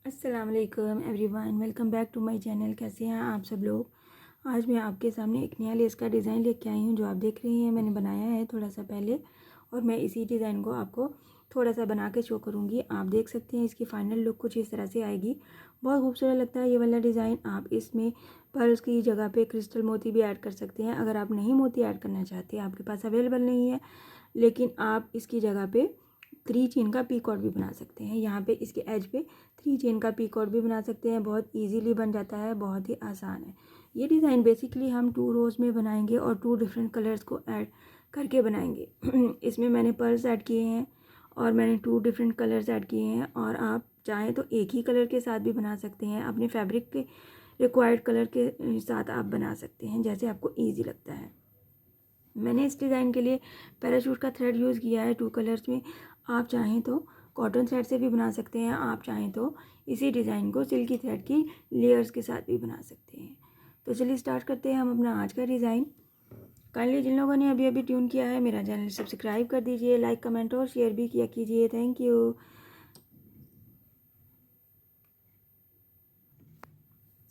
अस्सलाम वालेकुम everyone, welcome back to my channel. कैसे हैं आप सब लोग। आज मैं आपके सामने एक नया लेस का डिज़ाइन लेके आई हूँ। जो आप देख रही हैं मैंने बनाया है थोड़ा सा पहले, और मैं इसी डिज़ाइन को आपको थोड़ा सा बना के शो करूँगी। आप देख सकते हैं इसकी फ़ाइनल लुक कुछ इस तरह से आएगी। बहुत खूबसूरत लगता है ये वाला डिज़ाइन। आप इसमें पर्ल्स की जगह पे क्रिस्टल मोती भी ऐड कर सकते हैं। अगर आप नहीं मोती ऐड करना चाहते, आपके पास अवेलेबल नहीं है, लेकिन आप इसकी जगह पे 3 चेन का पीकॉट भी बना सकते हैं। यहाँ पे इसके एज पे 3 चेन का पीकॉट भी बना सकते हैं। बहुत इजीली बन जाता है, बहुत ही आसान है। ये डिज़ाइन बेसिकली हम 2 रोज़ में बनाएंगे और 2 डिफरेंट कलर्स को ऐड करके बनाएंगे। इसमें मैंने पर्ल्स ऐड किए हैं और मैंने 2 डिफरेंट कलर्स ऐड किए हैं। और आप चाहें तो एक ही कलर के साथ भी बना सकते हैं। अपने फैब्रिक के रिक्वायर्ड कलर के साथ आप बना सकते हैं, जैसे आपको ईजी लगता है। मैंने इस डिज़ाइन के लिए पैराशूट का थ्रेड यूज़ किया है 2 कलर्स में। आप चाहें तो कॉटन थ्रेड से भी बना सकते हैं। आप चाहें तो इसी डिज़ाइन को सिल्की थ्रेड की लेयर्स के साथ भी बना सकते हैं। तो चलिए स्टार्ट करते हैं हम अपना आज का डिज़ाइन। काइंडली जिन लोगों ने अभी अभी ट्यून किया है मेरा चैनल सब्सक्राइब कर दीजिए, लाइक कमेंट और शेयर भी किया कीजिए। Thank you.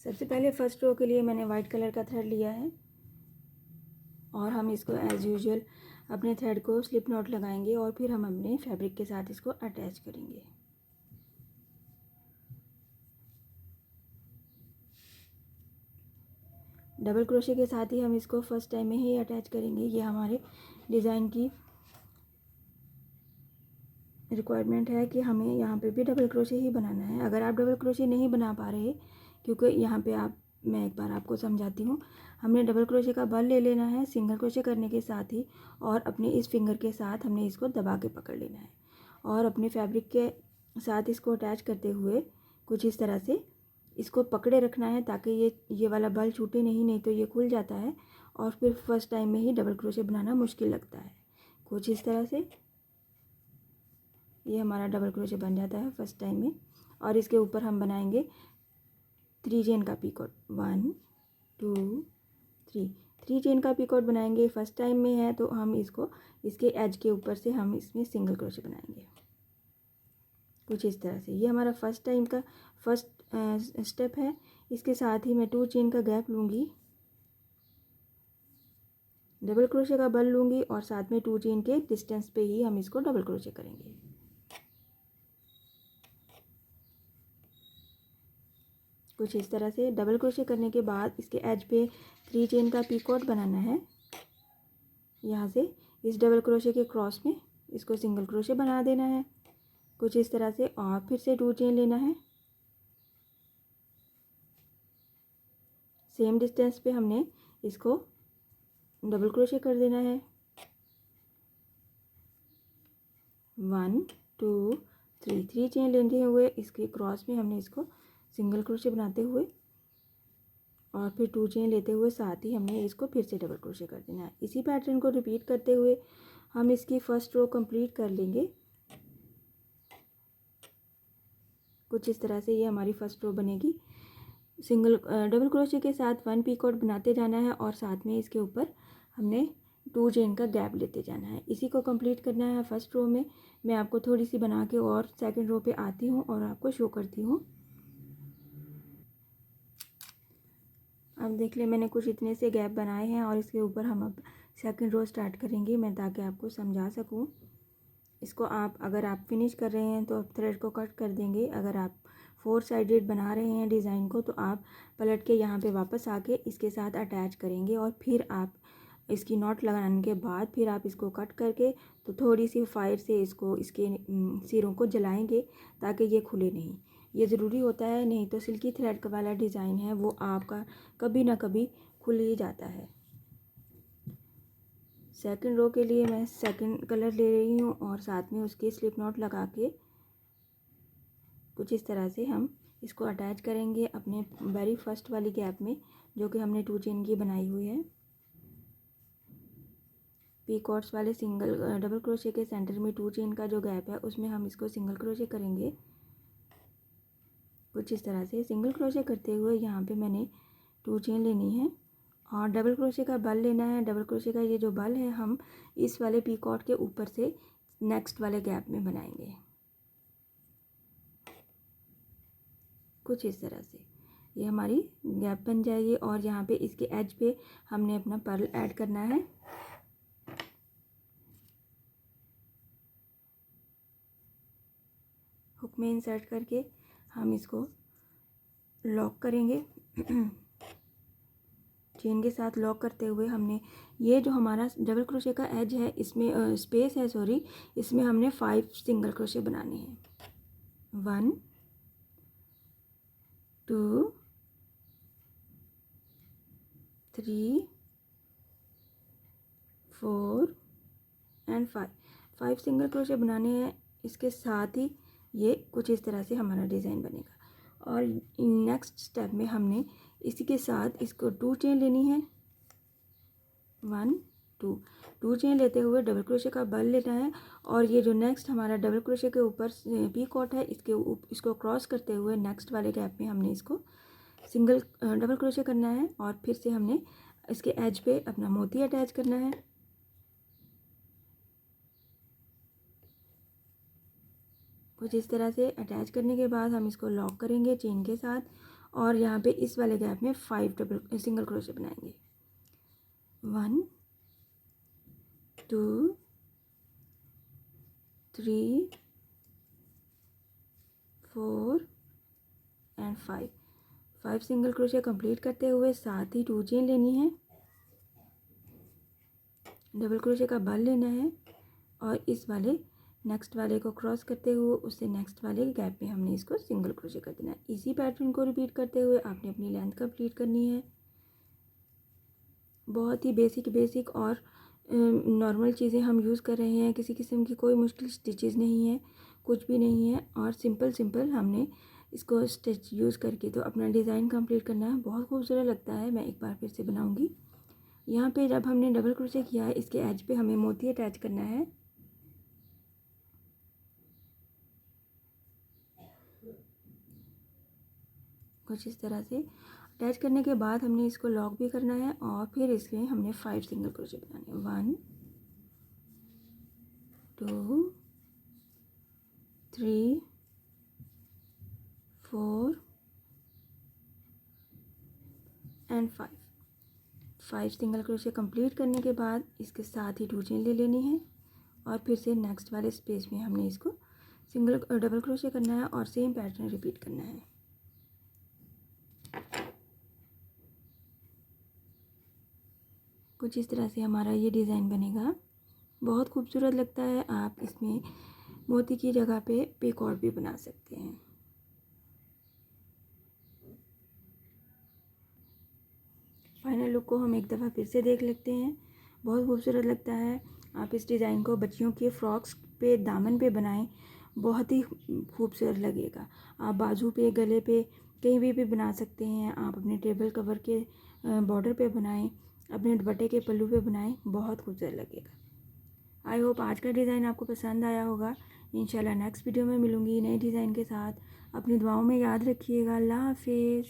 सबसे पहले फर्स्ट रो के लिए मैंने वाइट कलर का थ्रेड लिया है और हम इसको एज़ यूजुअल अपने थ्रेड को स्लिप नॉट लगाएंगे और फिर हम अपने फैब्रिक के साथ इसको अटैच करेंगे। डबल क्रोशे के साथ ही हम इसको फर्स्ट टाइम में ही अटैच करेंगे। ये हमारे डिज़ाइन की रिक्वायरमेंट है कि हमें यहाँ पे भी डबल क्रोशे ही बनाना है। अगर आप डबल क्रोशे नहीं बना पा रहे, क्योंकि यहाँ पे मैं एक बार आपको समझाती हूँ। हमने डबल क्रोशे का बल ले लेना है सिंगल क्रोशे करने के साथ ही, और अपने इस फिंगर के साथ हमने इसको दबा के पकड़ लेना है और अपने फैब्रिक के साथ इसको अटैच करते हुए कुछ इस तरह से इसको पकड़े रखना है, ताकि ये वाला बल छूटे नहीं तो ये खुल जाता है और फिर फर्स्ट टाइम में ही डबल क्रोशे बनाना मुश्किल लगता है। कुछ इस तरह से ये हमारा डबल क्रोशे बन जाता है फर्स्ट टाइम में। और इसके ऊपर हम बनाएंगे 3 चेन का पीकॉट। 1 2 3 चेन का पीकॉट बनाएंगे। फर्स्ट टाइम में है तो हम इसको इसके एज के ऊपर से हम इसमें सिंगल क्रोशे बनाएंगे कुछ इस तरह से। ये हमारा फर्स्ट टाइम का फर्स्ट स्टेप है। इसके साथ ही मैं 2 चेन का गैप लूँगी, डबल क्रोशे का बल लूँगी और साथ में 2 चेन के डिस्टेंस पे ही हम इसको डबल क्रोशे करेंगे। कुछ इस तरह से डबल क्रोशे करने के बाद इसके एज पे 3 चेन का पीकॉट बनाना है। यहाँ से इस डबल क्रोशे के क्रॉस में इसको सिंगल क्रोशे बना देना है कुछ इस तरह से, और फिर से 2 चेन लेना है। सेम डिस्टेंस पे हमने इसको डबल क्रोशे कर देना है। 1 2 3 चेन लेते हुए इसके क्रॉस में हमने इसको सिंगल क्रोशे बनाते हुए और फिर 2 चेन लेते हुए साथ ही हमने इसको फिर से डबल क्रोशे कर देना है। इसी पैटर्न को रिपीट करते हुए हम इसकी फर्स्ट रो कंप्लीट कर लेंगे कुछ इस तरह से। ये हमारी फर्स्ट रो बनेगी। डबल क्रोशे के साथ 1 पीकॉट बनाते जाना है और साथ में इसके ऊपर हमने 2 चेन का गैप लेते जाना है। इसी को कंप्लीट करना है फर्स्ट रो में। मैं आपको थोड़ी सी बना के और सेकंड रो पे आती हूँ और आपको शो करती हूँ। अब देख ले मैंने कुछ इतने से गैप बनाए हैं और इसके ऊपर हम अब सेकंड रो स्टार्ट करेंगे, मैं ताकि आपको समझा सकूँ। इसको अगर आप फिनिश कर रहे हैं तो आप थ्रेड को कट कर देंगे। अगर आप 4 साइडेड बना रहे हैं डिज़ाइन को तो आप पलट के यहाँ पे वापस आके इसके साथ अटैच करेंगे और फिर आप इसकी नॉट लगाने के बाद फिर आप इसको कट करके तो थोड़ी सी फायर से इसको इसके सिरों को जलाएंगे ताकि ये खुले नहीं। ये ज़रूरी होता है, नहीं तो सिल्की थ्रेड वाला डिज़ाइन है वो आपका कभी ना कभी खुल ही जाता है। सेकंड रो के लिए मैं सेकंड कलर ले रही हूँ और साथ में उसके स्लिप नॉट लगा के कुछ इस तरह से हम इसको अटैच करेंगे अपने वेरी फर्स्ट वाली गैप में, जो कि हमने 2 चेन की बनाई हुई है। पीकॉट्स वाले डबल क्रोशे के सेंटर में 2 चेन का जो गैप है उसमें हम इसको सिंगल क्रोशे करेंगे कुछ इस तरह से। सिंगल क्रोशे करते हुए यहाँ पे मैंने 2 चेन लेनी है और डबल क्रोशे का बल लेना है। डबल क्रोशे का ये जो बल है हम इस वाले पीकॉट के ऊपर से नेक्स्ट वाले गैप में बनाएंगे। कुछ इस तरह से ये हमारी गैप बन जाएगी। और यहाँ पे इसके एज पे हमने अपना पर्ल ऐड करना है। हुक में इंसर्ट करके हम इसको लॉक करेंगे। चेन के साथ लॉक करते हुए हमने ये जो हमारा डबल क्रोशे का एज है इसमें स्पेस है सॉरी, इसमें हमने 5 सिंगल क्रोशे बनाने हैं। 1 2 3 4 एंड 5 सिंगल क्रोशे बनाने हैं। इसके साथ ही ये कुछ इस तरह से हमारा डिज़ाइन बनेगा। और नेक्स्ट स्टेप में हमने इसी के साथ इसको 2 चेन लेनी है। 1 2 चेन लेते हुए डबल क्रोशे का बल लेना है। और ये जो नेक्स्ट हमारा डबल क्रोशे के ऊपर पीकॉट है इसको क्रॉस करते हुए नेक्स्ट वाले गैप में हमने इसको सिंगल डबल क्रोशे करना है। और फिर से हमने इसके एज पे अपना मोती अटैच करना है। कुछ इस तरह से अटैच करने के बाद हम इसको लॉक करेंगे चेन के साथ। और यहाँ पे इस वाले गैप में 5 डबल सिंगल क्रोशे बनाएंगे। 1 2 3 4 एंड 5 सिंगल क्रोशे कंप्लीट करते हुए साथ ही 2 चेन लेनी है, डबल क्रोशे का बल लेना है और इस वाले नेक्स्ट वाले को क्रॉस करते हुए उससे नेक्स्ट वाले गैप में हमने इसको सिंगल क्रोशे कर देना है। इसी पैटर्न को रिपीट करते हुए आपने अपनी लेंथ कंप्लीट करनी है। बहुत ही बेसिक और नॉर्मल चीज़ें हम यूज़ कर रहे हैं, किसी किस्म की कोई मुश्किल स्टिचेस नहीं है, कुछ भी नहीं है। और सिंपल हमने इसको स्टिच यूज़ करके तो अपना डिज़ाइन कंप्लीट करना है। बहुत खूबसूरत लगता है। मैं एक बार फिर से बनाऊंगी। यहाँ पे जब हमने डबल क्रोशे किया है इसके एज पे हमें मोती अटैच करना है। कुछ इस तरह से अटैच करने के बाद हमने इसको लॉक भी करना है और फिर इसमें हमने 5 सिंगल क्रोशे बनाने हैं। 1 2 3 4 एंड 5 सिंगल क्रोशे कंप्लीट करने के बाद इसके साथ ही 2 चेन ले लेनी है और फिर से नेक्स्ट वाले स्पेस में हमने इसको डबल क्रोशे करना है और सेम पैटर्न रिपीट करना है। कुछ इस तरह से हमारा ये डिज़ाइन बनेगा। बहुत खूबसूरत लगता है। आप इसमें मोती की जगह पे पीकॉट भी बना सकते हैं। फाइनल लुक को हम एक दफ़ा फिर से देख लेते हैं। बहुत खूबसूरत लगता है। आप इस डिज़ाइन को बच्चियों के फ्रॉक्स पे दामन पे बनाएं, बहुत ही खूबसूरत लगेगा। आप बाजू पे, गले पे, कहीं भी बना सकते हैं। आप अपने टेबल कवर के बॉर्डर पे बनाएं, अपने दुपट्टे के पल्लू पे बनाएं, बहुत खूबसूरत लगेगा। आई होप आज का डिज़ाइन आपको पसंद आया होगा। इंशाल्लाह नेक्स्ट वीडियो में मिलूँगी नए डिज़ाइन के साथ। अपनी दुआओं में याद रखिएगा। अल्लाह हाफिज़।